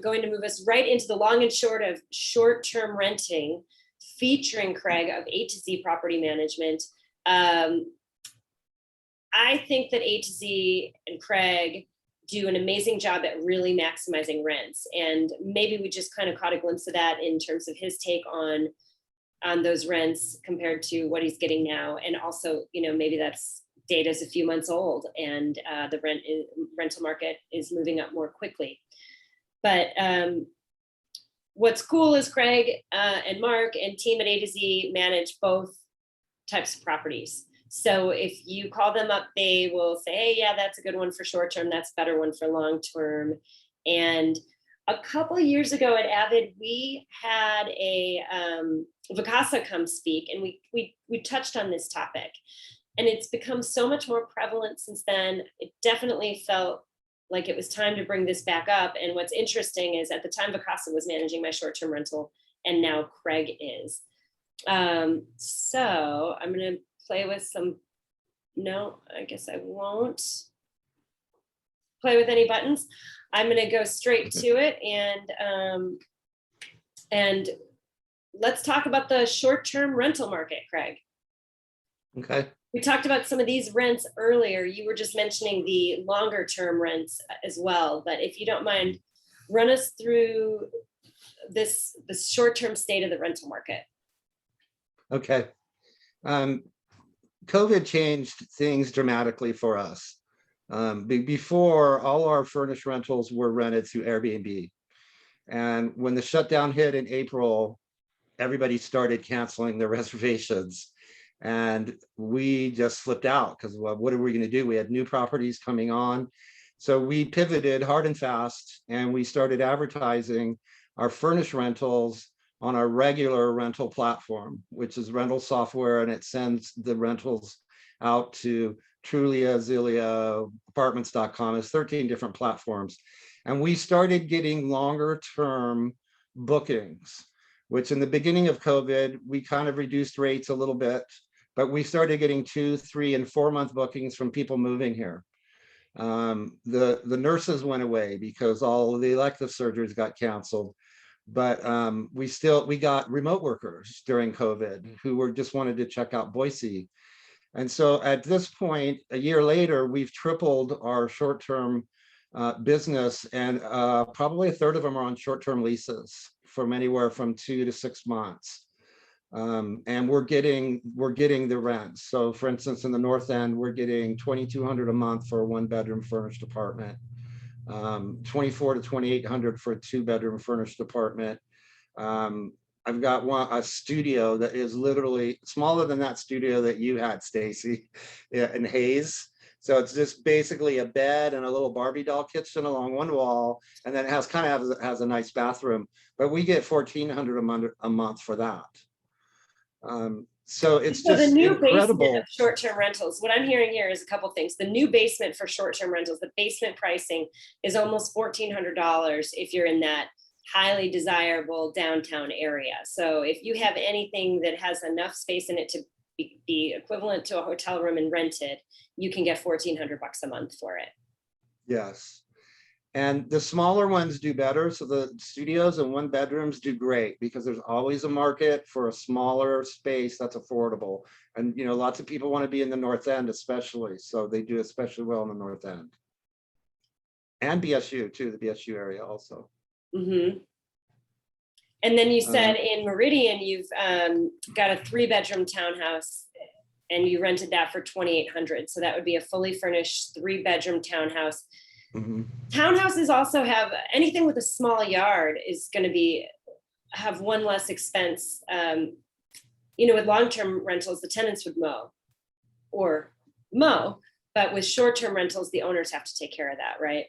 Going to move us right into the long and short of short-term renting, featuring Craig of A to Z Property Management. I think that A to Z and Craig do an amazing job at really maximizing rents. And maybe we just kind of caught a glimpse of that in terms of his take on those rents compared to what he's getting now. And also, you know, maybe that's data's a few months old and the rental market is moving up more quickly. But what's cool is Craig and Mark and team at A to Z manage both types of properties. So if you call them up, they will say, hey, yeah, that's a good one for short term. That's a better one for long term. And a couple of years ago at Avid, we had a Vacasa come speak, and we touched on this topic. And it's become so much more prevalent since then. It definitely felt like it was time to bring this back up. And what's interesting is at the time Vacasa was managing my short-term rental, and now Craig is. So I'm gonna play with some, no, I guess I won't play with any buttons. I'm gonna go straight to it, and let's talk about the short-term rental market, Craig. Okay. We talked about some of these rents earlier. You were just mentioning the longer term rents as well, but if you don't mind, run us through the short-term state of the rental market. Okay. COVID changed things dramatically for us. Before, all our furnished rentals were rented through Airbnb. And when the shutdown hit in April, everybody started canceling their reservations. And we just flipped out because, well, what are we going to do? We had new properties coming on. So we pivoted hard and fast, and we started advertising our furnished rentals on our regular rental platform, which is rental software, and it sends the rentals out to Trulia, Zillia, apartments.com. It's 13 different platforms. And we started getting longer term bookings, which in the beginning of COVID, we kind of reduced rates a little bit, but we started getting 2, 3, and 4 month bookings from people moving here. The nurses went away because all of the elective surgeries got canceled. But we got remote workers during COVID who just wanted to check out Boise. And so at this point, a year later, we've tripled our short-term business, and probably a third of them are on short-term leases from anywhere from 2 to 6 months. And we're getting the rents. So for instance, in the North End, we're getting $2,200 a month for a 1-bedroom furnished apartment. $2,400 to $2,800 for a 2-bedroom furnished apartment. I've got a studio that is literally smaller than that studio that you had, Stacy, in Hayes. So it's just basically a bed and a little Barbie doll kitchen along one wall, and then it has a nice bathroom. But we get $1,400 a month for that. So it's just the new incredible. Basement of short-term rentals. What I'm hearing here is a couple things. The new basement for short-term rentals, the basement pricing is almost $1,400 if you're in that highly desirable downtown area. So if you have anything that has enough space in it to be equivalent to a hotel room and rented, you can get $1,400 a month for it. Yes. And the smaller ones do better. So the studios and 1-bedrooms do great because there's always a market for a smaller space that's affordable. And, you know, lots of people want to be in the North End, especially. So they do especially well in the North End. And BSU too, the BSU area also. Mm-hmm. And then you said in Meridian, you've got a 3-bedroom townhouse and you rented that for $2,800. So that would be a fully furnished 3-bedroom townhouse. Mm-hmm. Townhouses also have anything with a small yard is going to have one less expense. You know, with long-term rentals, the tenants would mow, but with short-term rentals, the owners have to take care of that, right?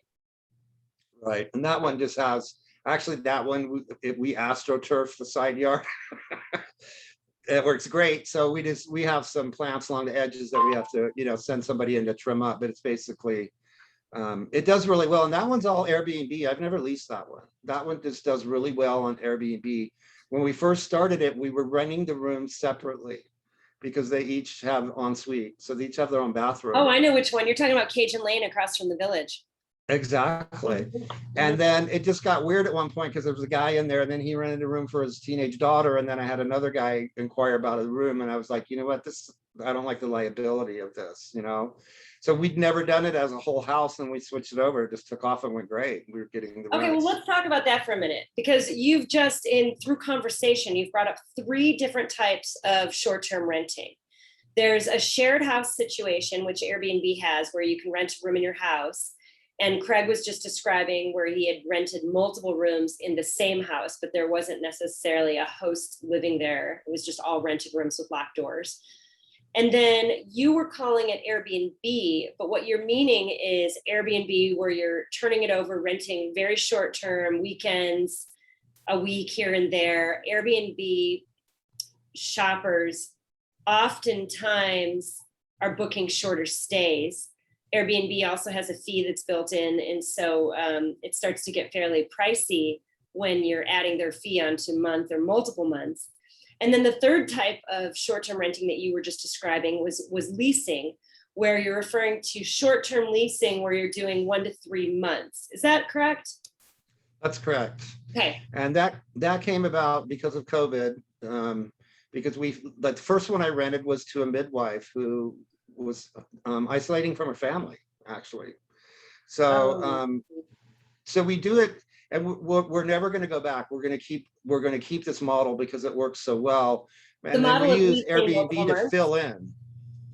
Right, and that one just has, actually that one, we astroturf the side yard. It works great. So we have some plants along the edges that we have to, you know, send somebody in to trim up, but it's basically, it does really well. And that one's all Airbnb. I've never leased that one. That one just does really well on Airbnb. When we first started it, we were renting the rooms separately because they each have ensuite. So they each have their own bathroom. Oh, I know which one. You're talking about Cajun Lane across from the Village. Exactly. And then it just got weird at one point because there was a guy in there, and then he rented a room for his teenage daughter. And then I had another guy inquire about a room, and I was like, you know what, I don't like the liability of this, you know? So we'd never done it as a whole house, and we switched it over. It just took off and went great. We were getting the Okay, well, rents. let's talk about that for a minute, because you've just through conversation, you've brought up 3 different types of short-term renting. There's a shared house situation, which Airbnb has, where you can rent a room in your house. And Craig was just describing where he had rented multiple rooms in the same house, but there wasn't necessarily a host living there. It was just all rented rooms with locked doors. And then you were calling it Airbnb, but what you're meaning is Airbnb, where you're turning it over, renting very short term, weekends, a week here and there. Airbnb shoppers oftentimes are booking shorter stays. Airbnb also has a fee that's built in, and so it starts to get fairly pricey when you're adding their fee onto month or multiple months. And then the third type of short-term renting that you were just describing was leasing, where you're referring to short-term leasing where you're doing 1 to 3 months. Is that correct? That's correct. Okay. And that came about because of COVID, because the first one I rented was to a midwife who was isolating from her family, actually. So so we do it, and we're never going to go back. We're going to keep this model because it works so well. And then we use Airbnb to fill in.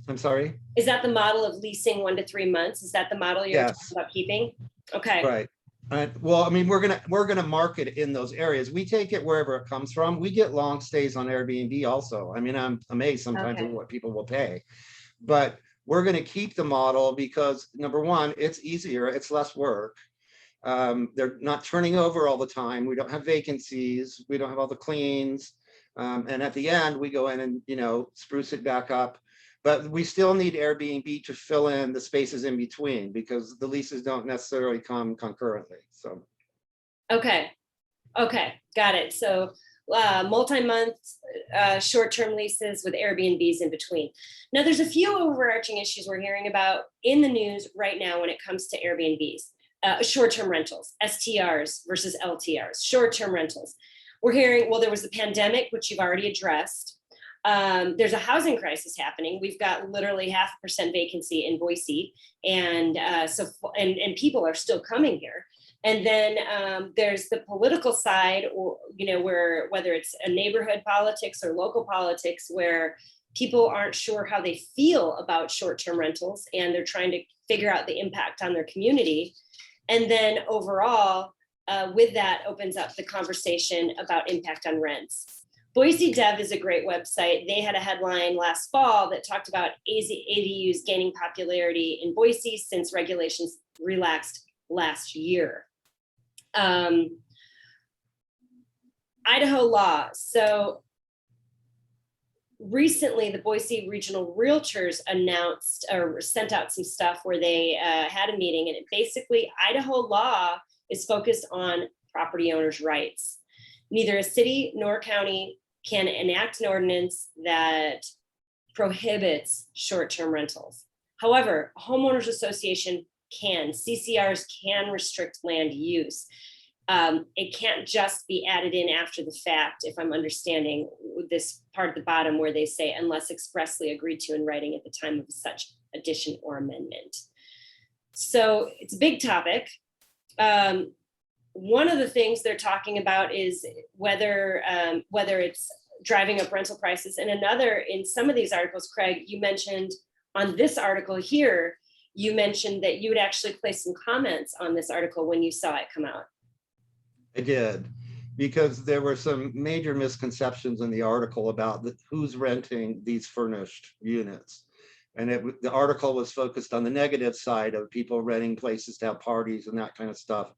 I'm sorry? Is that the model of leasing 1 to 3 months? Is that the model you're talking about keeping? Okay. Right. Well, I mean, we're gonna market in those areas. We take it wherever it comes from. We get long stays on Airbnb also. I mean, I'm amazed sometimes at what people will pay, but we're going to keep the model because, number one, it's easier, it's less work. They're not turning over all the time. We don't have vacancies. We don't have all the cleans. And at the end, we go in and, you know, spruce it back up. But we still need Airbnb to fill in the spaces in between because the leases don't necessarily come concurrently. So. Okay. Got it. So multi-month short-term leases with Airbnbs in between. Now, there's a few overarching issues we're hearing about in the news right now when it comes to Airbnbs. Short-term rentals, STRs versus LTRs, short-term rentals. We're hearing, well, there was the pandemic, which you've already addressed. There's a housing crisis happening. We've got literally 0.5% vacancy in Boise, and people are still coming here. And then there's the political side, or where whether it's a neighborhood politics or local politics, where people aren't sure how they feel about short-term rentals, and they're trying to figure out the impact on their community. And then overall, with that opens up the conversation about impact on rents. Boise Dev is a great website. They had a headline last fall that talked about ADUs gaining popularity in Boise since regulations relaxed last year. Idaho Law. So recently, the Boise Regional Realtors announced or sent out some stuff where they had a meeting, and basically Idaho Law is focused on property owners' rights. Neither a city nor a county can enact an ordinance that prohibits short-term rentals. However, a homeowners association can, CCRs can restrict land use. It can't just be added in after the fact, if I'm understanding this part at the bottom where they say, unless expressly agreed to in writing at the time of such addition or amendment. So it's a big topic. One of the things they're talking about is whether it's driving up rental prices. And another, in some of these articles, Craig, you mentioned on this article here, you mentioned that you would actually place some comments on this article when you saw it come out. I did, because there were some major misconceptions in the article about who's renting these furnished units. And the article was focused on the negative side of people renting places to have parties and that kind of stuff.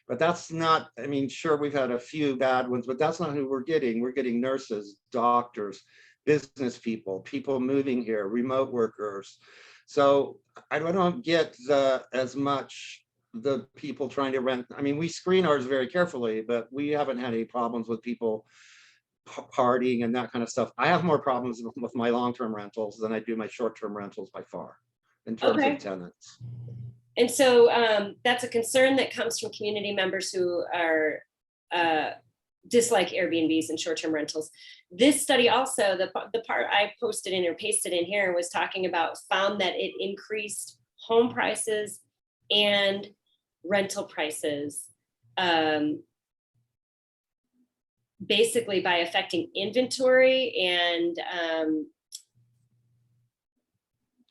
But that's not, I mean, sure, we've had a few bad ones, but that's not who we're getting. We're getting nurses, doctors, business people, people moving here, remote workers. So I don't get as much the people trying to rent. I mean, we screen ours very carefully, but we haven't had any problems with people partying and that kind of stuff. I have more problems with my long-term rentals than I do my short-term rentals by far in terms of tenants. And so that's a concern that comes from community members who are dislike Airbnbs and short-term rentals. This study also, the part I posted in or pasted in here was talking about, found that it increased home prices and rental prices, basically by affecting inventory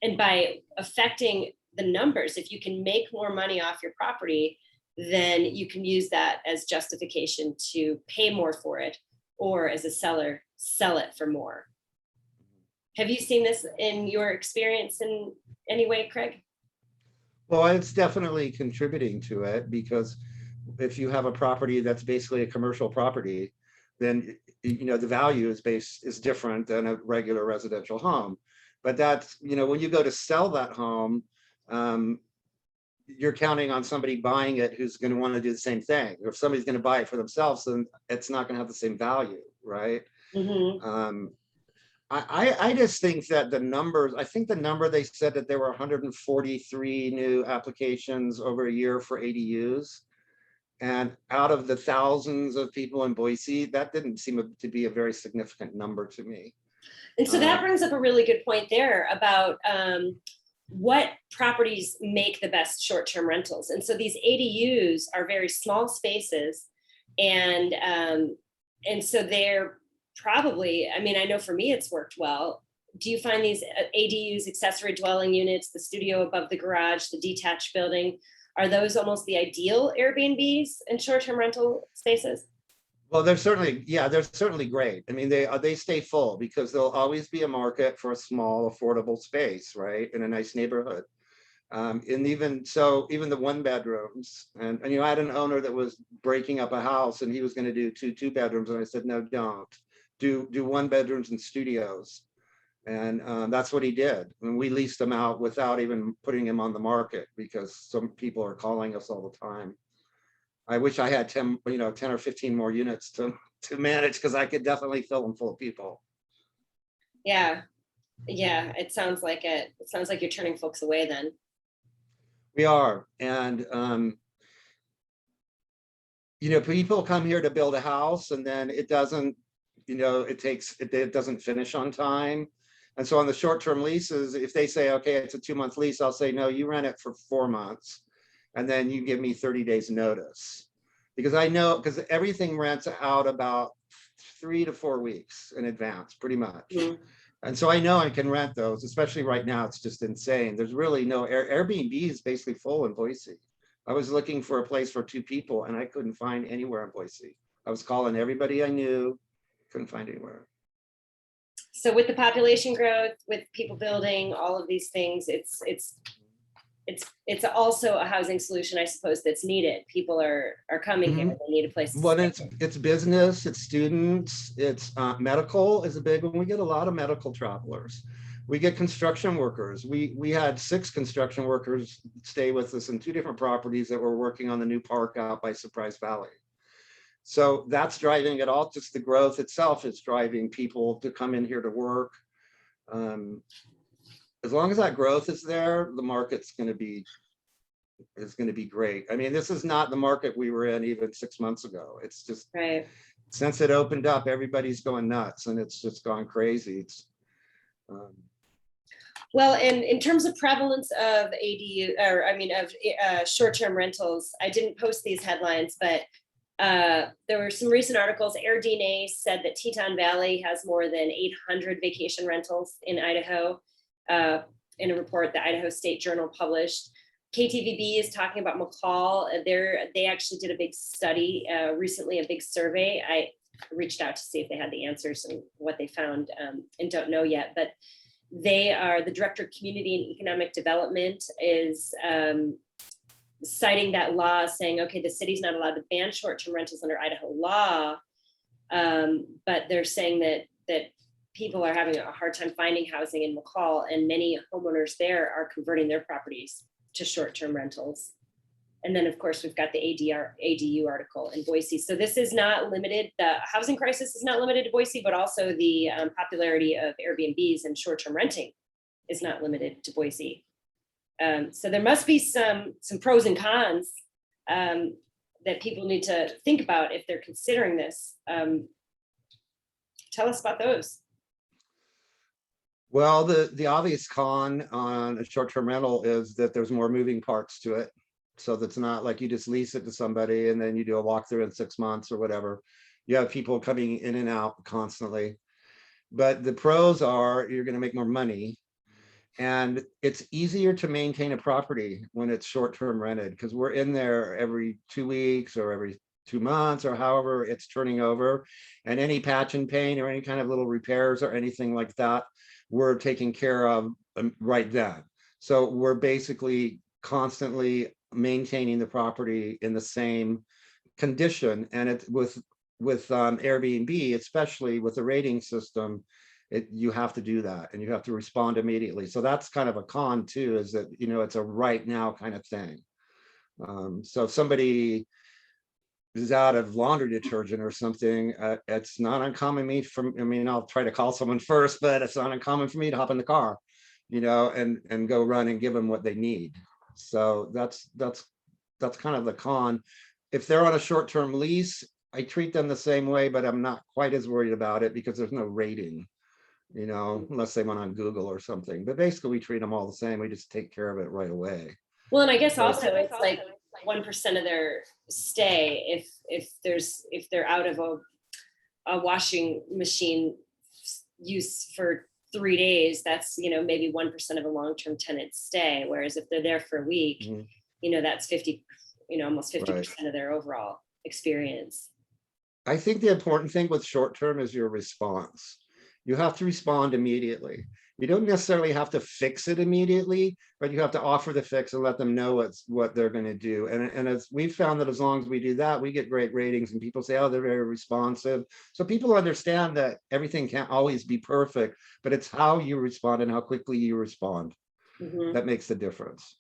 and by affecting the numbers. If you can make more money off your property, then you can use that as justification to pay more for it, or as a seller, sell it for more. Have you seen this in your experience in any way, Craig? Well, it's definitely contributing to it, because if you have a property that's basically a commercial property, then the value is different than a regular residential home. But that's, when you go to sell that home, you're counting on somebody buying it who's going to want to do the same thing. Or if somebody's going to buy it for themselves, then it's not going to have the same value, right? Mm-hmm. I just think that the numbers, I think the number they said that there were 143 new applications over a year for ADUs. And out of the thousands of people in Boise, that didn't seem to be a very significant number to me. And so that brings up a really good point there about what properties make the best short-term rentals. And so these ADUs are very small spaces, and so they're probably, I mean, I know for me it's worked well. Do you find these ADUs, accessory dwelling units, the studio above the garage, the detached building, are those almost the ideal Airbnbs and short-term rental spaces? Well, they're certainly great. I mean, they stay full because there'll always be a market for a small, affordable space, right, in a nice neighborhood. And even the one bedrooms, and I had an owner that was breaking up a house, and he was going to do two bedrooms, and I said, no, don't do one bedrooms and studios, and that's what he did. And we leased them out without even putting him on the market, because some people are calling us all the time. I wish I had 10 or 15 more units to manage, because I could definitely fill them full of people. Yeah. It sounds like it. It sounds like you're turning folks away then. We are. And, people come here to build a house, and then it doesn't, it doesn't finish on time. And so on the short-term leases, if they say, okay, it's a 2-month lease, I'll say, no, you rent it for 4 months. And then you give me 30 days notice, because I know, because everything rents out about 3 to 4 weeks in advance, pretty much. Mm-hmm. And so I know I can rent those, especially right now. It's just insane. There's really no Airbnb is basically full in Boise. I was looking for a place for 2 people, and I couldn't find anywhere in Boise. I was calling everybody I knew, couldn't find anywhere. So with the population growth, with people building, all of these things, it's also a housing solution, I suppose, that's needed. People are coming here, they need a place to stay. It's business, it's students, it's medical is a big one. We get a lot of medical travelers. We get construction workers. We had 6 construction workers stay with us in 2 different properties that were working on the new park out by Surprise Valley. So that's driving it all. Just the growth itself is driving people to come in here to work. As long as that growth is there, the market's going to be great. I mean, this is not the market we were in even 6 months ago. It's just right. Since it opened up, everybody's going nuts, and it's just gone crazy. It's well, and in terms of prevalence of short-term rentals, I didn't post these headlines, but there were some recent articles. AirDNA said that Teton Valley has more than 800 vacation rentals in Idaho. In a report the Idaho State Journal published. KTVB is talking about McCall. They actually did a big study recently, a big survey. I reached out to see if they had the answers and what they found, and don't know yet. But they are, the Director of Community and Economic Development is citing that law, saying, okay, the city's not allowed to ban short-term rentals under Idaho law, but they're saying that people are having a hard time finding housing in McCall, and many homeowners there are converting their properties to short-term rentals. And then, of course, we've got the ADU article in Boise. So this is not limited. The housing crisis is not limited to Boise, but also the popularity of Airbnbs and short-term renting is not limited to Boise. So there must be some pros and cons that people need to think about if they're considering this. Tell us about those. Well, the obvious con on a short-term rental is that there's more moving parts to it. So that's not like you just lease it to somebody and then you do a walkthrough in 6 months or whatever. You have people coming in and out constantly. But the pros are you're going to make more money. And it's easier to maintain a property when it's short-term rented because we're in there every 2 weeks or every 2 months or however it's turning over. And any patch and paint or any kind of little repairs or anything like that, we're taking care of right then. So we're basically constantly maintaining the property in the same condition. And it's with Airbnb, especially with the rating system, you have to do that and you have to respond immediately. So that's kind of a con too, is that, you know, it's a right now kind of thing. So if somebody is out of laundry detergent or something, it's not uncommon I'll try to call someone first, but it's not uncommon for me to hop in the car, you know, and go run and give them what they need. So that's kind of the con. If they're on a short-term lease, I treat them the same way, but I'm not quite as worried about it because there's no rating, you know, unless they went on Google or something. But basically we treat them all the same. We just take care of it right away. Well, and I guess also it's like 1% of their stay if they're out of a washing machine use for 3 days, that's, you know, maybe 1% of a long-term tenant stay. Whereas if they're there for a week, you know, that's 50, you know, almost 50% of their overall experience. I think the important thing with short-term is your response. You have to respond immediately. You don't necessarily have to fix it immediately, but you have to offer the fix and let them know what they're going to do. And as we've found that as long as we do that, we get great ratings and people say, oh, they're very responsive. So people understand that everything can't always be perfect, but it's how you respond and how quickly you respond that makes the difference.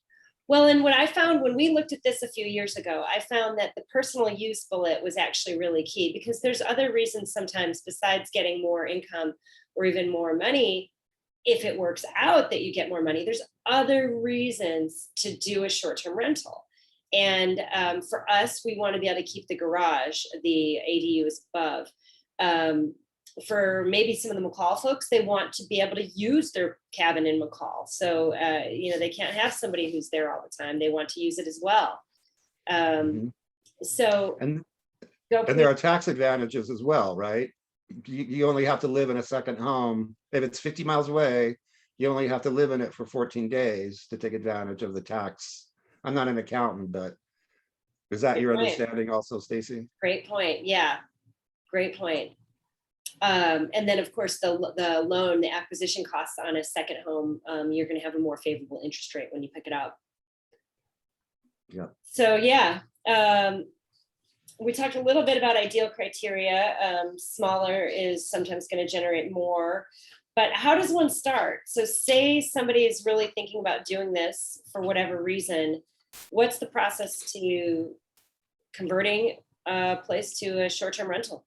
Well, and what I found when we looked at this a few years ago, I found that the personal use bullet was actually really key because there's other reasons sometimes besides getting more income or even more money. If it works out that you get more money, there's other reasons to do a short-term rental. And for us, we want to be able to keep the garage, the ADU is above. For maybe some of the McCall folks, they want to be able to use their cabin in McCall. So, you know, they can't have somebody who's there all the time. They want to use it as well. So, and there are tax advantages as well, right? You only have to live in a second home. If it's 50 miles away, you only have to live in it for 14 days to take advantage of the tax. I'm not an accountant, but is that your understanding also, Stacy? Great point. Yeah, great point. And then, of course, the loan, the acquisition costs on a second home, you're going to have a more favorable interest rate when you pick it up. Yeah. So, yeah. We talked a little bit about ideal criteria. Smaller is sometimes going to generate more, but how does one start? So say somebody is really thinking about doing this for whatever reason, what's the process to converting a place to a short-term rental?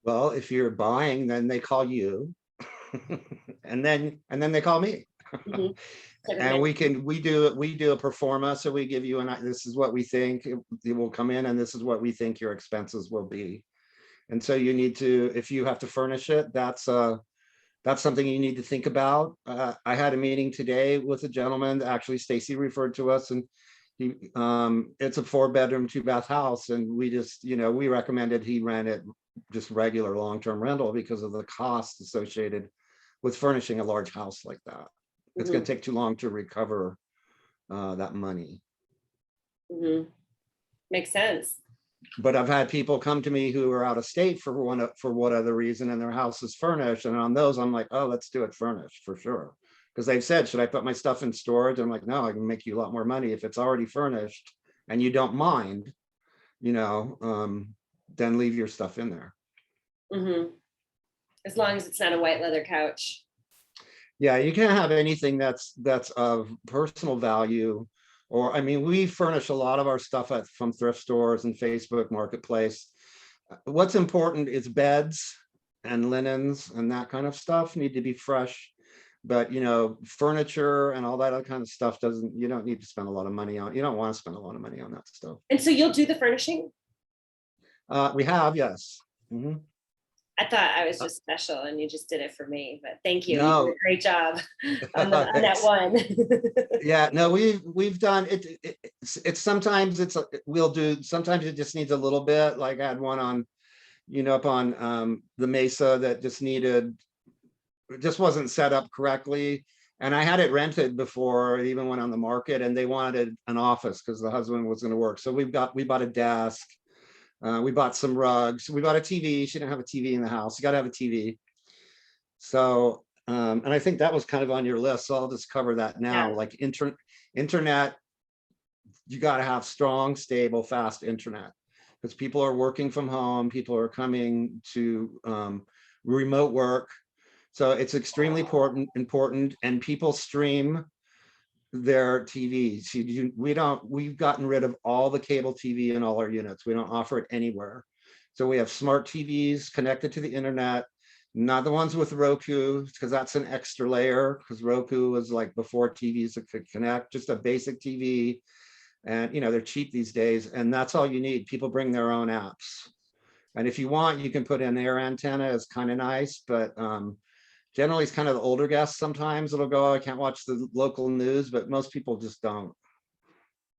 Well, if you're buying, then they call you and then they call me. And we do a pro forma. So we give you this is what we think it will come in and this is what we think your expenses will be. And so you need to, if you have to furnish it, that's something you need to think about. I had a meeting today with a gentleman that actually Stacy referred to us, and he it's a 4-bedroom 2-bath house, and we just, you know, we recommended he rent it just regular long-term rental because of the costs associated with furnishing a large house like that. It's going to take too long to recover that money. Makes sense. But I've had people come to me who are out of state for what other reason, and their house is furnished. And on those, I'm like, oh, let's do it furnished for sure. Because they've said, should I put my stuff in storage? I'm like, no, I can make you a lot more money if it's already furnished and you don't mind, you know, then leave your stuff in there. As long as it's not a white leather couch. Yeah, you can't have anything that's of personal value. Or, I mean, we furnish a lot of our stuff from thrift stores and Facebook Marketplace. What's important is beds and linens and that kind of stuff need to be fresh. But furniture and all that other kind of stuff you don't need to spend a lot of money on. You don't want to spend a lot of money on that stuff. And so you'll do the furnishing? We have, yes. Mhm. I thought I was just special and you just did it for me, but thank you. You No. did a great job on that one. Yeah, no, we've done it. It's sometimes sometimes it just needs a little bit. Like I had one on, up on the Mesa that just wasn't set up correctly. And I had it rented before it even went on the market, and they wanted an office because the husband was going to work. So we bought a desk. We bought some rugs. We bought a TV. She didn't have a TV in the house. You got to have a TV. So, and I think that was kind of on your list. So I'll just cover that now. Yeah. Like internet, you got to have strong, stable, fast internet because people are working from home. People are coming to remote work. So it's extremely important, and people stream their TVs. We've gotten rid of all the cable TV in all our units. We don't offer it anywhere. So we have smart TVs connected to the internet, not the ones with Roku, because that's an extra layer, because Roku was like before TVs that could connect, just a basic TV. And they're cheap these days, and that's all you need. People bring their own apps. And if you want, you can put in their antenna, it's kind of nice, but generally, it's kind of the older guests. Sometimes it'll go, I can't watch the local news, but most people just don't.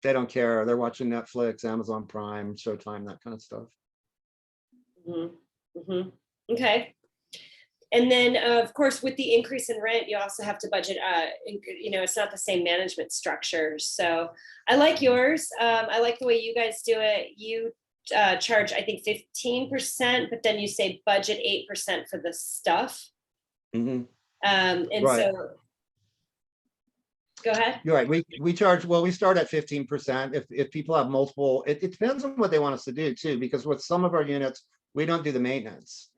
They don't care. They're watching Netflix, Amazon Prime, Showtime, that kind of stuff. Mm-hmm. Mm-hmm. Okay. And then, of course, with the increase in rent, you also have to budget. It's not the same management structure. So I like yours. I like the way you guys do it. You charge, I think, 15%, but then you say budget 8% for the stuff. Mm-hmm. And right. So go ahead. You're right. We charge, well, we start at 15%. If people have multiple, it depends on what they want us to do too, because with some of our units, we don't do the maintenance.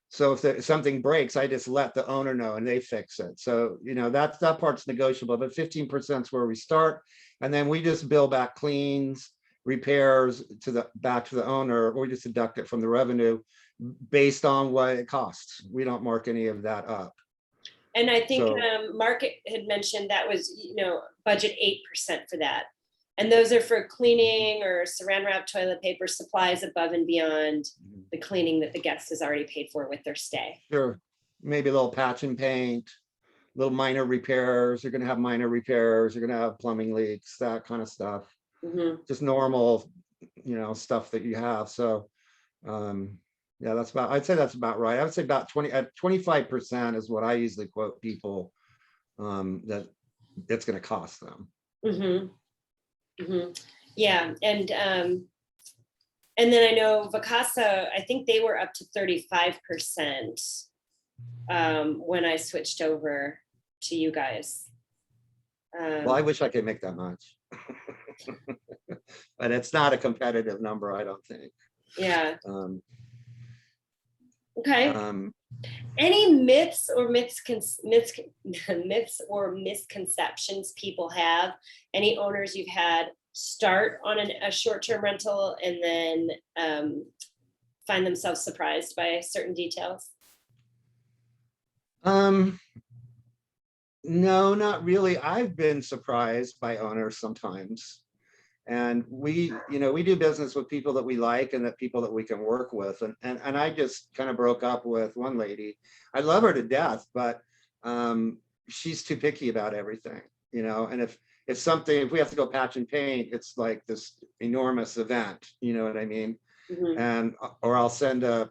So if something breaks, I just let the owner know and they fix it. So, that part's negotiable, but 15% is where we start. And then we just bill back cleans, repairs back to the owner, or we just deduct it from the revenue based on what it costs. We don't mark any of that up. And I think Mark had mentioned that was, budget 8% for that. And those are for cleaning or saran wrap, toilet paper, supplies above and beyond the cleaning that the guest has already paid for with their stay. Sure. Maybe a little patch and paint, little minor repairs. You're going to have minor repairs. You're going to have plumbing leaks, that kind of stuff. Mm-hmm. Just normal, stuff that you have. So, yeah, I'd say that's about right. I would say about 25% is what I usually quote people that it's going to cost them. Mm-hmm. Mm-hmm. Yeah. And then I know Vacasa, I think they were up to 35% when I switched over to you guys. Well, I wish I could make that much, but it's not a competitive number, I don't think. Yeah. Okay. Any myths or misconceptions people have? Any owners you've had start on a short-term rental and then find themselves surprised by certain details? No, not really. I've been surprised by owners sometimes. And we do business with people that we like and that people that we can work with. And I just kind of broke up with one lady. I love her to death, but she's too picky about everything, and if we have to go patch and paint, it's like this enormous event, you know what I mean? Mm-hmm. And or I'll send a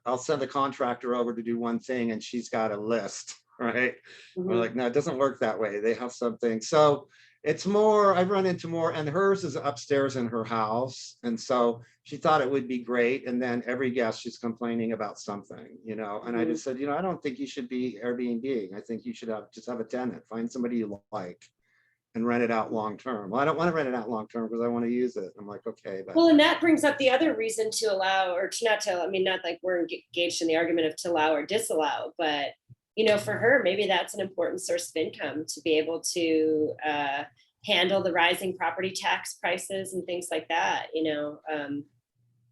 contractor over to do one thing and she's got a list, right? Mm-hmm. We're like, no, it doesn't work that way. They have something. So it's more, I've run into more, and hers is upstairs in her house. And so she thought it would be great. And then every guest, she's complaining about something, and mm-hmm. I just said, I don't think you should be Airbnb-ing. I think you should just have a tenant, find somebody you like and rent it out long-term. Well, I don't want to rent it out long-term because I want to use it. I'm like, okay. But. Well, and that brings up the other reason to allow, or to not to, not like we're engaged in the argument of to allow or disallow, but for her, maybe that's an important source of income to be able to handle the rising property tax prices and things like that,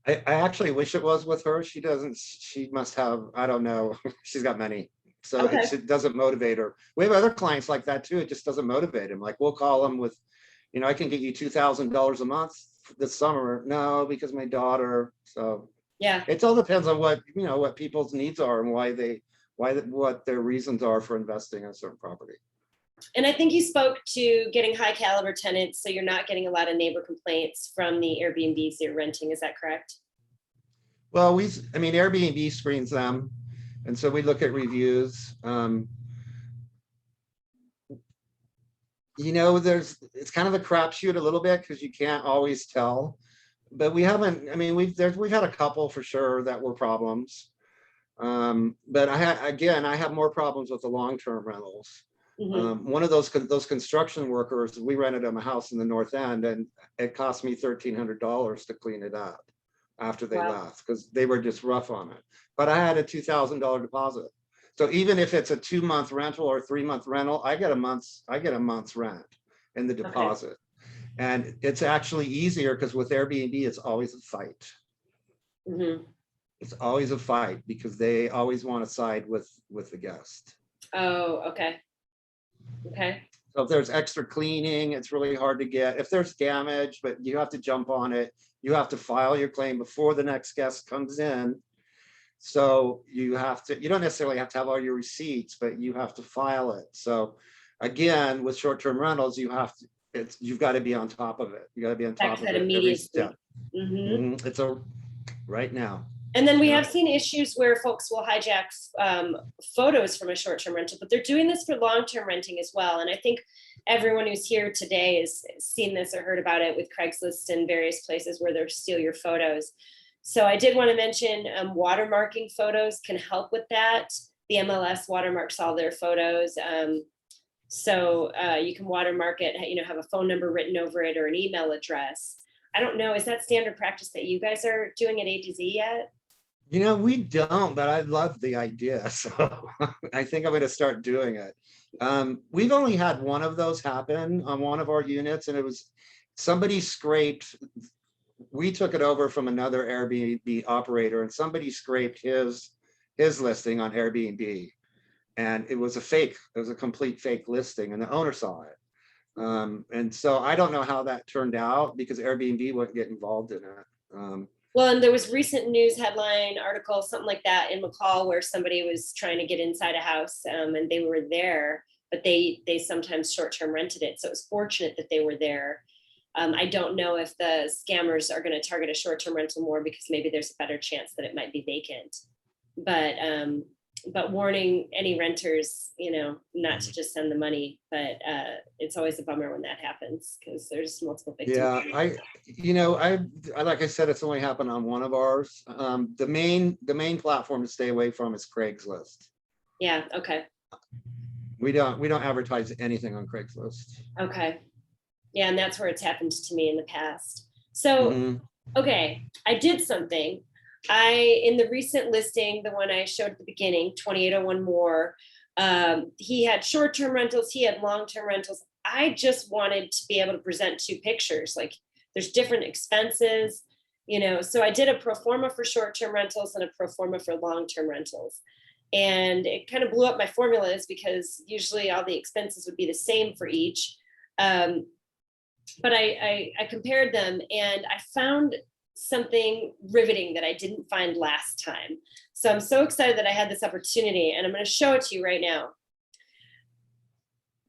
I actually wish it was with her. She must have, I don't know. She's got many. So Okay. it doesn't motivate her. We have other clients like that too. It just doesn't motivate them. Like we'll call them with, I can get you $2,000 a month this summer. No, because my daughter. So Yeah. it all depends on what, what people's needs are and what their reasons are for investing in a certain property. And I think you spoke to getting high caliber tenants, so you're not getting a lot of neighbor complaints from the Airbnbs you're renting. Is that correct? Well, Airbnb screens them. And so we look at reviews. It's kind of a crapshoot a little bit because you can't always tell. But we haven't, we've had a couple for sure that were problems. But I have more problems with the long-term rentals. Mm-hmm. One of those construction workers, we rented them a house in the North End, and it cost me $1,300 to clean it up after they left because they were just rough on it. But I had a $2,000 deposit. So even if it's a 2-month rental or 3-month rental, I get a month's rent in the deposit. Okay. And it's actually easier because with Airbnb, it's always a fight. Mm-hmm. It's always a fight because they always want to side with the guest. Oh, okay. Okay. So if there's extra cleaning, it's really hard to get. If there's damage, but you have to jump on it, you have to file your claim before the next guest comes in. So you don't necessarily have to have all your receipts, but you have to file it. So again, with short-term rentals, you've got to be on top of it. You got to be on top of it every step. Mm-hmm. It's right now. And then we have seen issues where folks will hijack photos from a short-term rental, but they're doing this for long-term renting as well. And I think everyone who's here today has seen this or heard about it with Craigslist and various places where they'll steal your photos. So I did want to mention watermarking photos can help with that. The MLS watermarks all their photos. So you can watermark it, have a phone number written over it or an email address. I don't know, is that standard practice that you guys are doing at A to Z yet? We don't, but I love the idea. So I think I'm going to start doing it. We've only had one of those happen on one of our units, and it was somebody scraped. We took it over from another Airbnb operator, and somebody scraped his listing on Airbnb, and it was a fake. It was a complete fake listing, and the owner saw it. And so I don't know how that turned out because Airbnb wouldn't get involved in it. Well, and there was recent news headline article, something like that in McCall, where somebody was trying to get inside a house and they were there, but they sometimes short-term rented it. So it was fortunate that they were there. I don't know if the scammers are going to target a short-term rental more because maybe there's a better chance that it might be vacant. But warning any renters, not to just send the money, but it's always a bummer when that happens because there's multiple victims. Yeah, I like I said, it's only happened on one of ours. The main platform to stay away from is Craigslist. Yeah. Okay. We don't advertise anything on Craigslist. Okay. Yeah, and that's where it's happened to me in the past. So, Okay, I did something. In the recent listing, the one I showed at the beginning, 2801 Moore, he had short-term rentals, he had long-term rentals. I just wanted to be able to present 2 pictures, like there's different expenses, so I did a pro forma for short-term rentals and a pro forma for long-term rentals. And it kind of blew up my formulas because usually all the expenses would be the same for each. But I compared them and I found something riveting that I didn't find last time. So I'm so excited that I had this opportunity and I'm going to show it to you right now.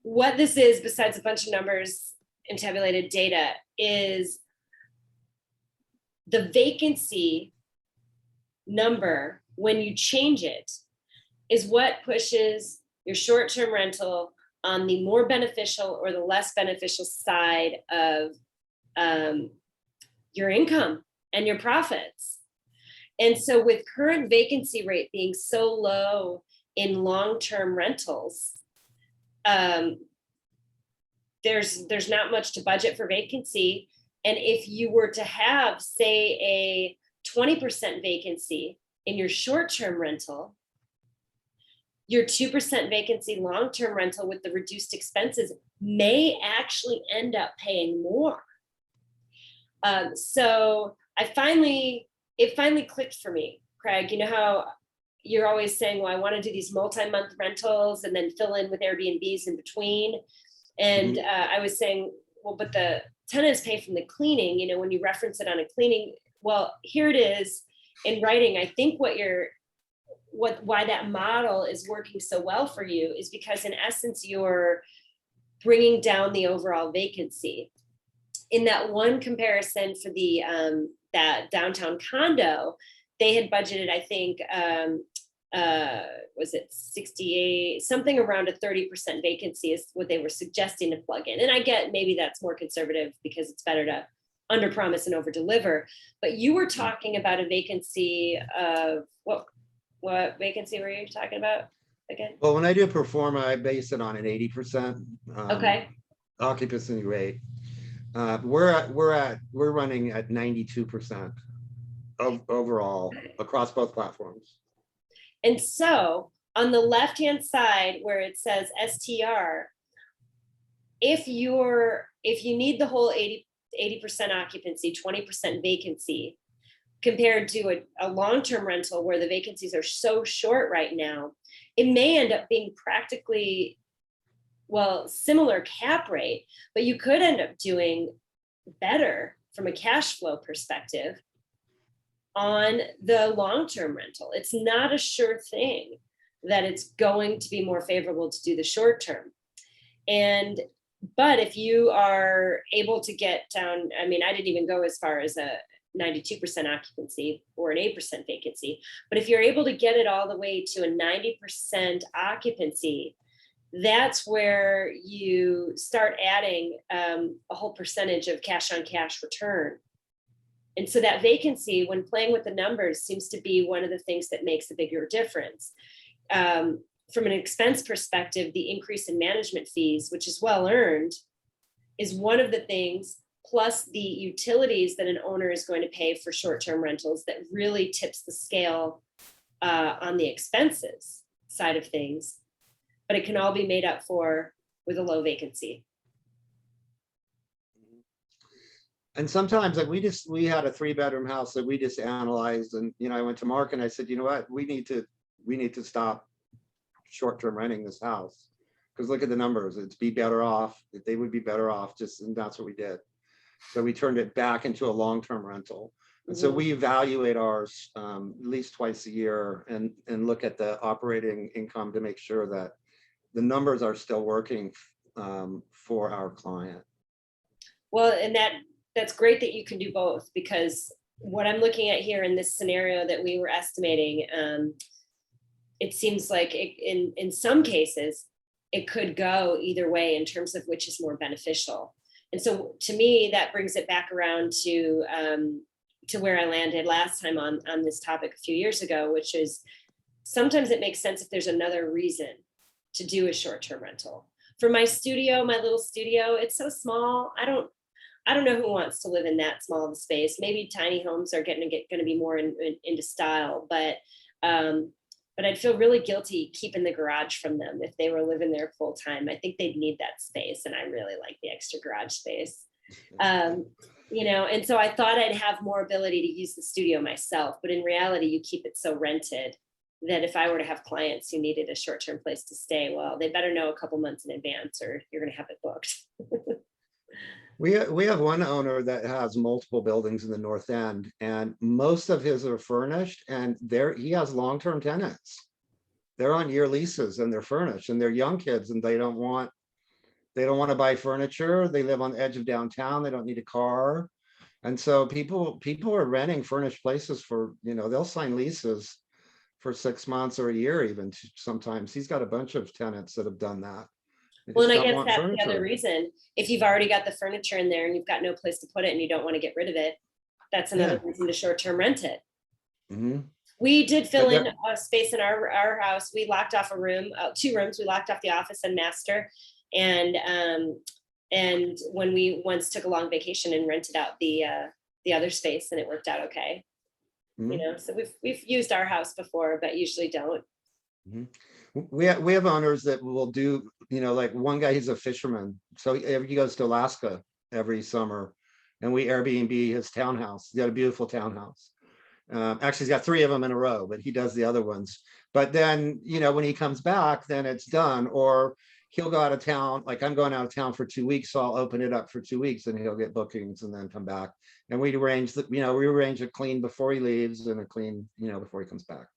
What this is, besides a bunch of numbers and tabulated data, is the vacancy number when you change it is what pushes your short-term rental on the more beneficial or the less beneficial side of your income and your profits. And so with current vacancy rate being so low in long-term rentals, there's not much to budget for vacancy. And if you were to have, say, a 20% vacancy in your short-term rental, your 2% vacancy long-term rental with the reduced expenses may actually end up paying more. So it finally clicked for me, Craig. You know how you're always saying, well, I want to do these multi-month rentals and then fill in with Airbnbs in between. And I was saying, well, but the tenants pay from the cleaning, when you reference it on a cleaning, well, here it is in writing. I think why that model is working so well for you is because in essence, you're bringing down the overall vacancy. In that one comparison for the that downtown condo, they had budgeted, I think, was it 68, something around a 30% vacancy is what they were suggesting to plug in. And I get maybe that's more conservative because it's better to under promise and over deliver. But you were talking about a vacancy of what vacancy were you talking about again? Well, when I do pro forma, I base it on an 80% Okay. occupancy rate. We're running at 92% overall across both platforms. And so on the left-hand side where it says STR, if you need the whole 80% occupancy, 20% vacancy, compared to a long-term rental where the vacancies are so short right now, it may end up being practically, well, similar cap rate, but you could end up doing better from a cash flow perspective on the long-term rental. It's not a sure thing that it's going to be more favorable to do the short term. But if you are able to get down, I mean, I didn't even go as far as a 92% occupancy or an 8% vacancy, but if you're able to get it all the way to a 90% occupancy, that's where you start adding a whole percentage of cash on cash return. And so that vacancy, when playing with the numbers, seems to be one of the things that makes a bigger difference. From an expense perspective, the increase in management fees, which is well earned, is one of the things, plus the utilities that an owner is going to pay for short-term rentals that really tips the scale on the expenses side of things. But it can all be made up for with a low vacancy. And sometimes like we had a 3-bedroom house that we just analyzed, and I went to Mark and I said, you know what, we need to stop short-term renting this house, because look at the numbers. They would be better off just, and that's what we did. So we turned it back into a long-term rental. And so we evaluate ours at least twice a year and look at the operating income to make sure that the numbers are still working for our client. Well, and that's great that you can do both, because what I'm looking at here in this scenario that we were estimating, it seems like in some cases, it could go either way in terms of which is more beneficial. And so to me, that brings it back around to where I landed last time on this topic a few years ago, which is sometimes it makes sense if there's another reason to do a short-term rental. For my studio, my little studio, it's so small. I don't know who wants to live in that small of a space. Maybe tiny homes are going to be more into style, but I'd feel really guilty keeping the garage from them if they were living there full time. I think they'd need that space, and I really like the extra garage space. And so I thought I'd have more ability to use the studio myself, but in reality, you keep it so rented that if I were to have clients who needed a short-term place to stay, well, they better know a couple months in advance or you're going to have it booked. We have one owner that has multiple buildings in the North End, and most of his are furnished, and he has long-term tenants. They're on year leases and they're furnished, and they're young kids, and they don't want to buy furniture. They live on the edge of downtown. They don't need a car. And so people are renting furnished places for, they'll sign leases for 6 months or a year even sometimes. He's got a bunch of tenants that have done that. Well, and I guess that's the other reason. If you've already got the furniture in there and you've got no place to put it and you don't want to get rid of it, that's another reason to short-term rent it. Mm-hmm. We did fill in a space in our house. We locked off a room, 2 rooms. We locked off the office and master. And when we once took a long vacation and rented out the other space, and it worked out okay. Mm-hmm. So we've used our house before, but usually don't. Mm-hmm. We have owners that will do, like one guy, he's a fisherman. So he goes to Alaska every summer, and we Airbnb his townhouse. He's got a beautiful townhouse. Actually, he's got 3 of them in a row, but he does the other ones. But then, when he comes back, then it's done. Or he'll go out of town. Like I'm going out of town for 2 weeks, so I'll open it up for 2 weeks, and he'll get bookings and then come back. And we arrange a clean before he leaves and a clean, before he comes back.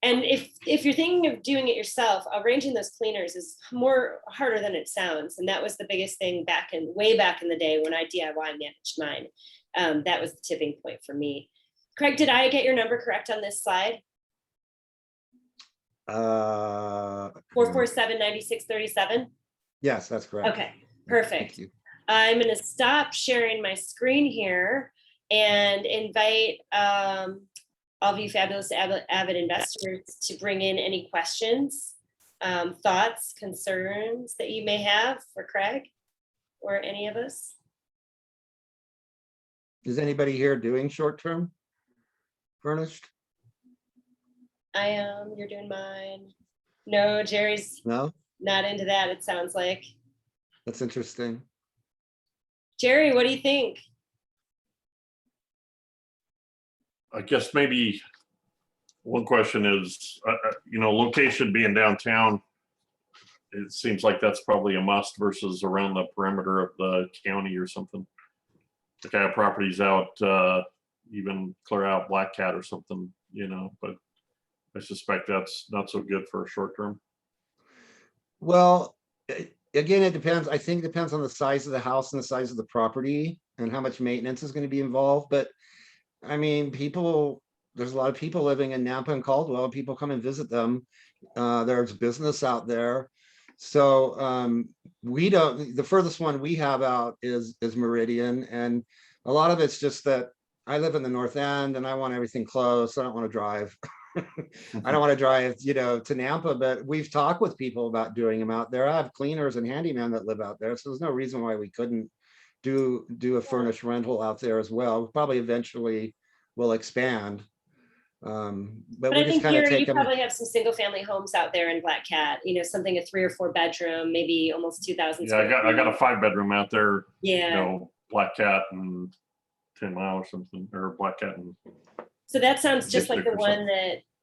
And if you're thinking of doing it yourself, arranging those cleaners is more harder than it sounds. And that was the biggest thing way back in the day when I DIY managed mine. That was the tipping point for me. Craig, did I get your number correct on this slide? 447-9637? Yes, that's correct. Okay, perfect. Thank you. I'm going to stop sharing my screen here and invite all of you fabulous avid investors to bring in any questions, thoughts, concerns that you may have for Craig or any of us. Is anybody here doing short-term furnished? I am. You're doing mine. No, Jerry's No? not into that, it sounds like. That's interesting. Jerry, what do you think? I guess maybe one question is, location being downtown, it seems like that's probably a must versus around the perimeter of the county or something. Like I have properties out, even clear out Black Cat or something, but I suspect that's not so good for a short term. Well, again, it depends. I think it depends on the size of the house and the size of the property and how much maintenance is going to be involved. But I mean, there's a lot of people living in Nampa and Caldwell. People come and visit them. There's business out there. So the furthest one we have out is Meridian. And a lot of it's just that I live in the North End and I want everything close. I don't want to drive. I don't want to drive, to Nampa, but we've talked with people about doing them out there. I have cleaners and handymen that live out there. So there's no reason why we couldn't do a furnished rental out there as well. Probably eventually will expand. But we I just think kind of here take you them. probably have some single family homes out there in Black Cat, something a 3 or 4 bedroom, maybe almost 2,000 Yeah, I got a 5-bedroom out there. Yeah. Black Cat and 10 Mile or something, or Black Cat and. So that sounds just like the District or one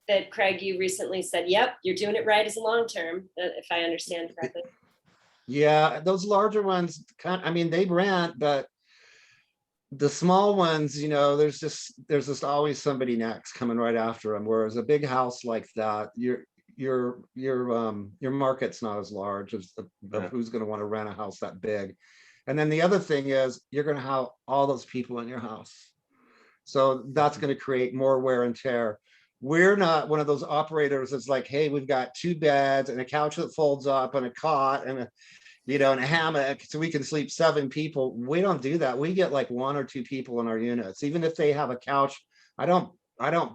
that Craig, you recently said, yep, you're doing it right as a long term, if I understand correctly. Yeah, those larger ones, they rent, but the small ones, there's just always somebody next coming right after them. Whereas a big house like that, your market's not as large of who's going to want to rent a house that big. And then the other thing is you're going to have all those people in your house. So that's going to create more wear and tear. We're not one of those operators that's like, hey, we've got 2 beds and a couch that folds up and a cot and and a hammock so we can sleep 7 people. We don't do that. We get like 1 or 2 people in our units. Even if they have a couch, I don't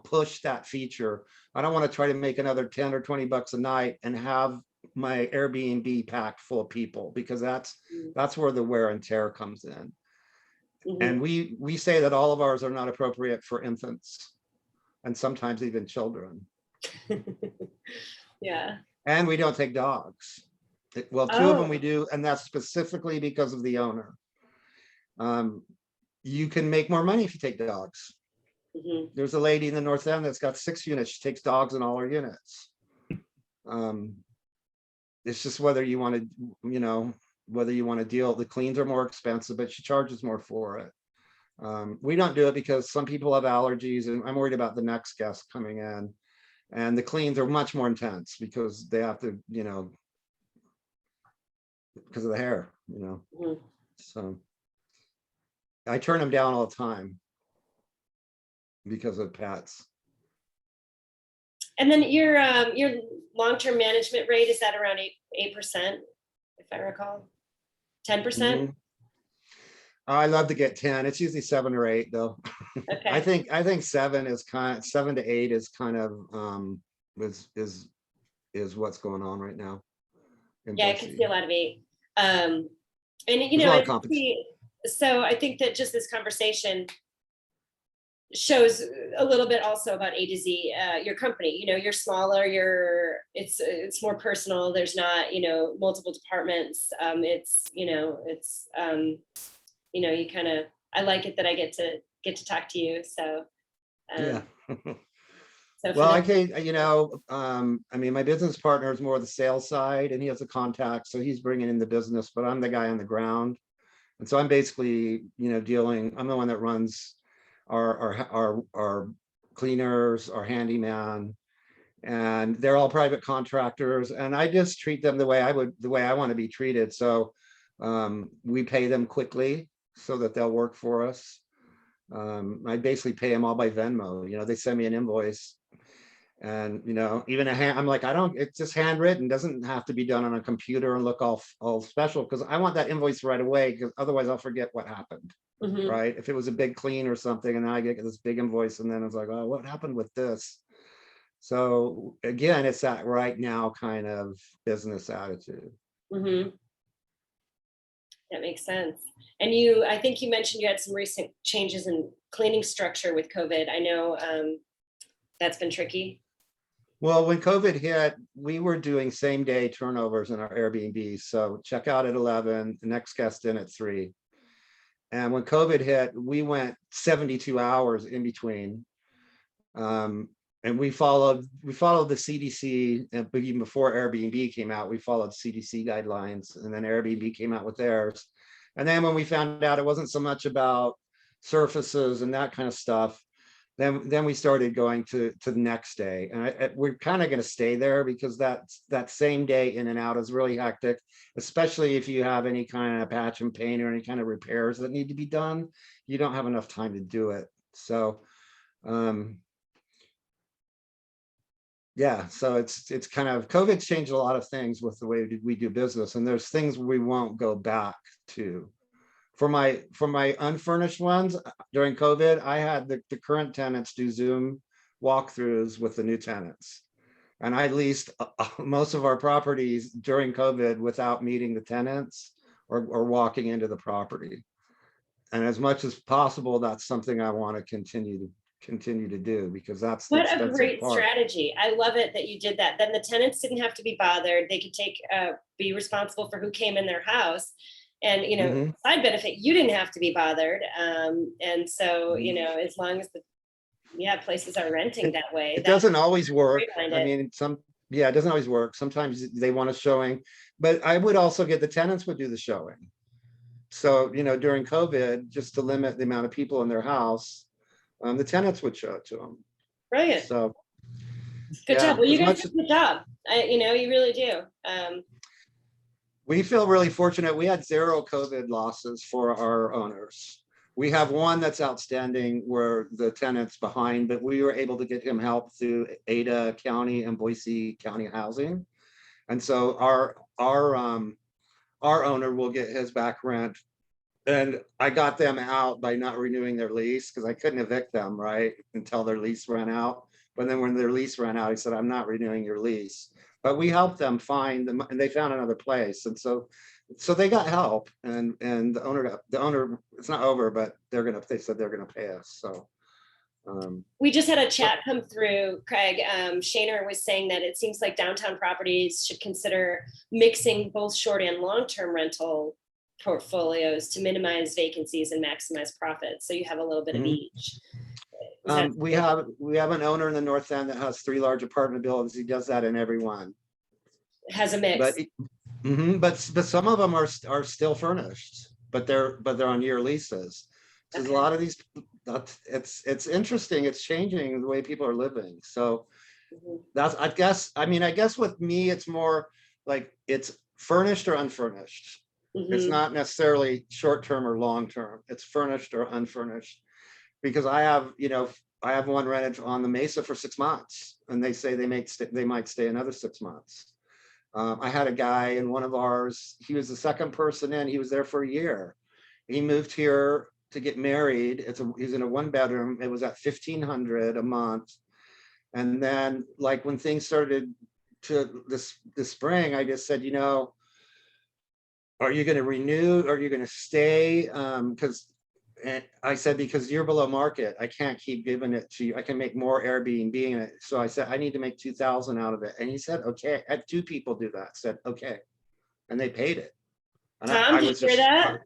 push that feature. I don't want to try to make another 10 or 20 bucks a night and have my Airbnb packed full of people, because that's where the wear and tear comes in. Mm-hmm. And we say that all of ours are not appropriate for infants and sometimes even children. Yeah. And we don't take dogs. Well, 2 of them we do, and that's specifically because of the owner. You can make more money if you take dogs. Mm-hmm. There's a lady in the North End that's got 6 units. She takes dogs in all her units. It's just whether you want to, deal. The cleans are more expensive, but she charges more for it. We don't do it because some people have allergies, and I'm worried about the next guest coming in. And the cleans are much more intense because they have to, because of the hair, Mm-hmm. So I turn them down all the time because of pets. And then your long-term management rate, is that around 8%, if I recall? 10%? Mm-hmm. I love to get 10. It's usually 7 or 8 though. Okay. I think 7 to 8 is kind of is what's going on right now. Yeah, Boise. I can see a lot of 8. And so I think that just this conversation shows a little bit also about A to Z, your company. You're smaller, it's more personal. There's not, multiple departments. You kind of, I like it that I get to talk to you. So Yeah. So Well, I for the, can, I mean, my business partner is more the sales side and he has a contact, so he's bringing in the business, but I'm the guy on the ground. And so I'm basically, I'm the one that runs our cleaners, our handyman, and they're all private contractors. And I just treat them the way I want to be treated. So we pay them quickly so that they'll work for us. I basically pay them all by Venmo. They send me an invoice, and even I'm like, it's just handwritten, doesn't have to be done on a computer and look all special, because I want that invoice right away, because otherwise I'll forget what happened. Mhm. Right? If it was a big clean or something, and then I get this big invoice, and then it's like, oh, what happened with this? So again, it's that right now kind of business attitude. Mhm. That makes sense. And I think you mentioned you had some recent changes in cleaning structure with COVID. I know that's been tricky. Well, when COVID hit, we were doing same day turnovers in our Airbnb. So check out at 11, the next guest in at 3. And when COVID hit, we went 72 hours in between. And we followed the CDC, and even before Airbnb came out, we followed CDC guidelines, and then Airbnb came out with theirs. And then when we found out it wasn't so much about surfaces and that kind of stuff, then we started going to the next day. And we're kind of going to stay there, because that same day in and out is really hectic, especially if you have any kind of patch and paint or any kind of repairs that need to be done. You don't have enough time to do it. So yeah, so it's kind of, COVID's changed a lot of things with the way we do business, and there's things we won't go back to. For my unfurnished ones during COVID, I had the current tenants do Zoom walkthroughs with the new tenants. And I leased most of our properties during COVID without meeting the tenants or walking into the property. And as much as possible, that's something I want to continue to do, because that's the What a expensive great part. strategy. I love it that you did that. Then the tenants didn't have to be bothered. They could be responsible for who came in their house. And, Mhm. side benefit, you didn't have to be bothered. And so, as long as places are renting that way. It doesn't always work. behind I it. mean, it doesn't always work. Sometimes they want a showing, but I would also get the tenants would do the showing. So, during COVID, just to limit the amount of people in their house, the tenants would show it to them. Brilliant. So, Good yeah, job. Well, you as guys much did a good job. You really do. we feel really fortunate. We had 0 COVID losses for our owners. We have one that's outstanding where the tenant's behind, but we were able to get him help through Ada County and Boise County Housing. And so our owner will get his back rent. And I got them out by not renewing their lease, because I couldn't evict them, right, until their lease ran out. But then when their lease ran out, he said, I'm not renewing your lease. But we helped them find them, and they found another place. And so they got help, and the owner, it's not over, but they said they're gonna pay us. So We just had a chat come through, Craig. Shaner was saying that it seems like downtown properties should consider mixing both short and long-term rental portfolios to minimize vacancies and maximize profits. So you have a little bit of each. we have an owner in the North End that has 3 large apartment buildings. He does that in every one. Has a mix. But some of them are still furnished, but they're on year leases. So Okay. a lot of these, it's interesting. It's changing the way people are living. So that's, I guess with me, it's more like it's furnished or unfurnished. It's not necessarily short-term or long-term. It's furnished or unfurnished. Because I have one rented on the Mesa for 6 months, and they say they might stay another 6 months. I had a guy in one of ours. He was the second person in. He was there for a year. He moved here to get married. He's in a 1-bedroom. It was at $1,500 a month. And then, like, when things started to this spring, I just said, are you going to renew? Are you going to stay? And I said, because you're below market, I can't keep giving it to you. I can make more Airbnb in it. So I said, I need to make 2,000 out of it. And he said, okay. I had 2 people do that. Said, okay. And they paid it. And Tom, did you hear that?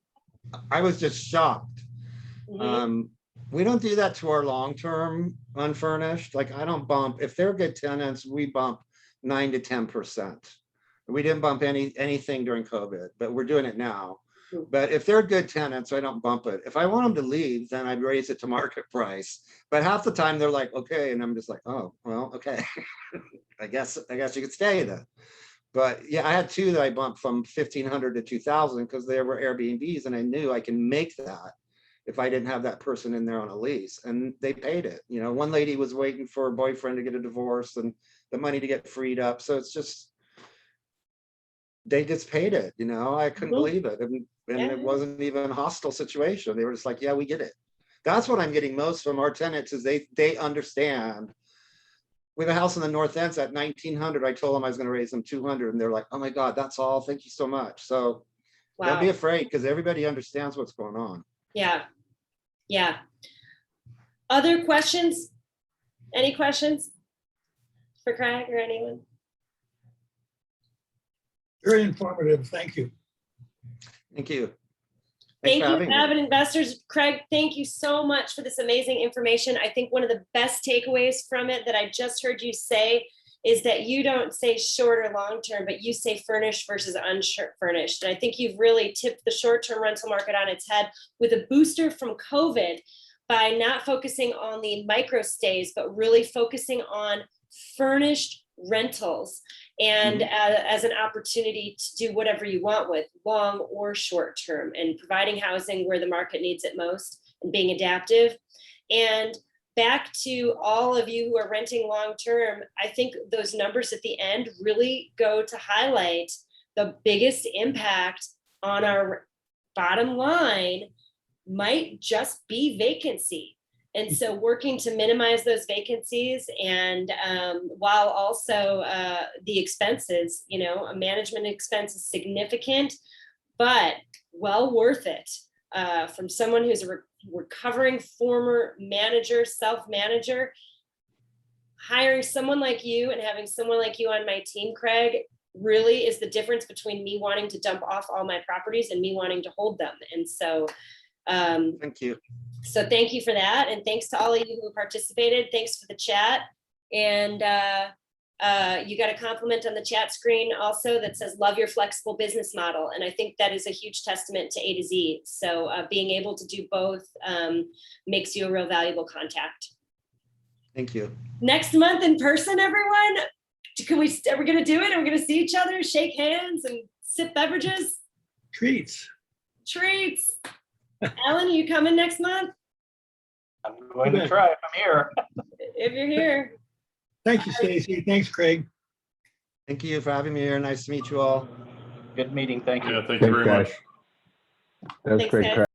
I was just shocked. We don't do that to our long-term unfurnished. Like I don't bump, if they're good tenants, we bump 9 to 10%. We didn't bump anything during COVID, but we're doing it now. But if they're good tenants, I don't bump it. If I want them to leave, then I'd raise it to market price. But half the time they're like, okay. And I'm just like, oh, well, okay. I guess you could stay then. But yeah, I had 2 that I bumped from 1,500 to 2,000 because they were Airbnbs and I knew I can make that if I didn't have that person in there on a lease, and they paid it. You know, one lady was waiting for her boyfriend to get a divorce and the money to get freed up. So it's just, they just paid it, you know, I couldn't believe it. And it wasn't even a hostile situation. They were just like, yeah, we get it. That's what I'm getting most from our tenants is they understand. We have a house in the North End's at 1,900. I told them I was going to raise them 200 and they're like, oh my God, that's all. Thank you so much. So don't be afraid because everybody understands what's going on. Yeah. Yeah. Other questions? Any questions for Craig or anyone? Very informative. Thank you. Thank you. Thank Thanks for you, having me. AVID Investors. Craig, thank you so much for this amazing information. I think one of the best takeaways from it that I just heard you say is that you don't say short or long term, but you say furnished versus unfurnished. And I think you've really tipped the short-term rental market on its head with a booster from COVID by not focusing on the micro stays, but really focusing on furnished rentals and as an opportunity to do whatever you want with long or short term, and providing housing where the market needs it most and being adaptive. And back to all of you who are renting long term, I think those numbers at the end really go to highlight the biggest impact on our bottom line might just be vacancy. And so working to minimize those vacancies and while also the expenses, you know, a management expense is significant, but well worth it from someone who's a recovering former manager, self-manager. Hiring someone like you and having someone like you on my team, Craig, really is the difference between me wanting to dump off all my properties and me wanting to hold them. And so thank you. So thank you for that. And thanks to all of you who participated. Thanks for the chat. And you got a compliment on the chat screen also that says, love your flexible business model. And I think that is a huge testament to A to Z. So being able to do both makes you a real valuable contact. Thank you. Next month in person, everyone. Are we going to do it? Are we going to see each other, shake hands and sip beverages? Treats. Alan, are you coming next month? I'm going to try if I'm here. If you're here. Thank you, Stacy. Thanks, Craig. Thank you for having me here. Nice to meet you all. Good meeting. Thank you. Yeah, thank you very much. That was Thanks, great, guys. Craig.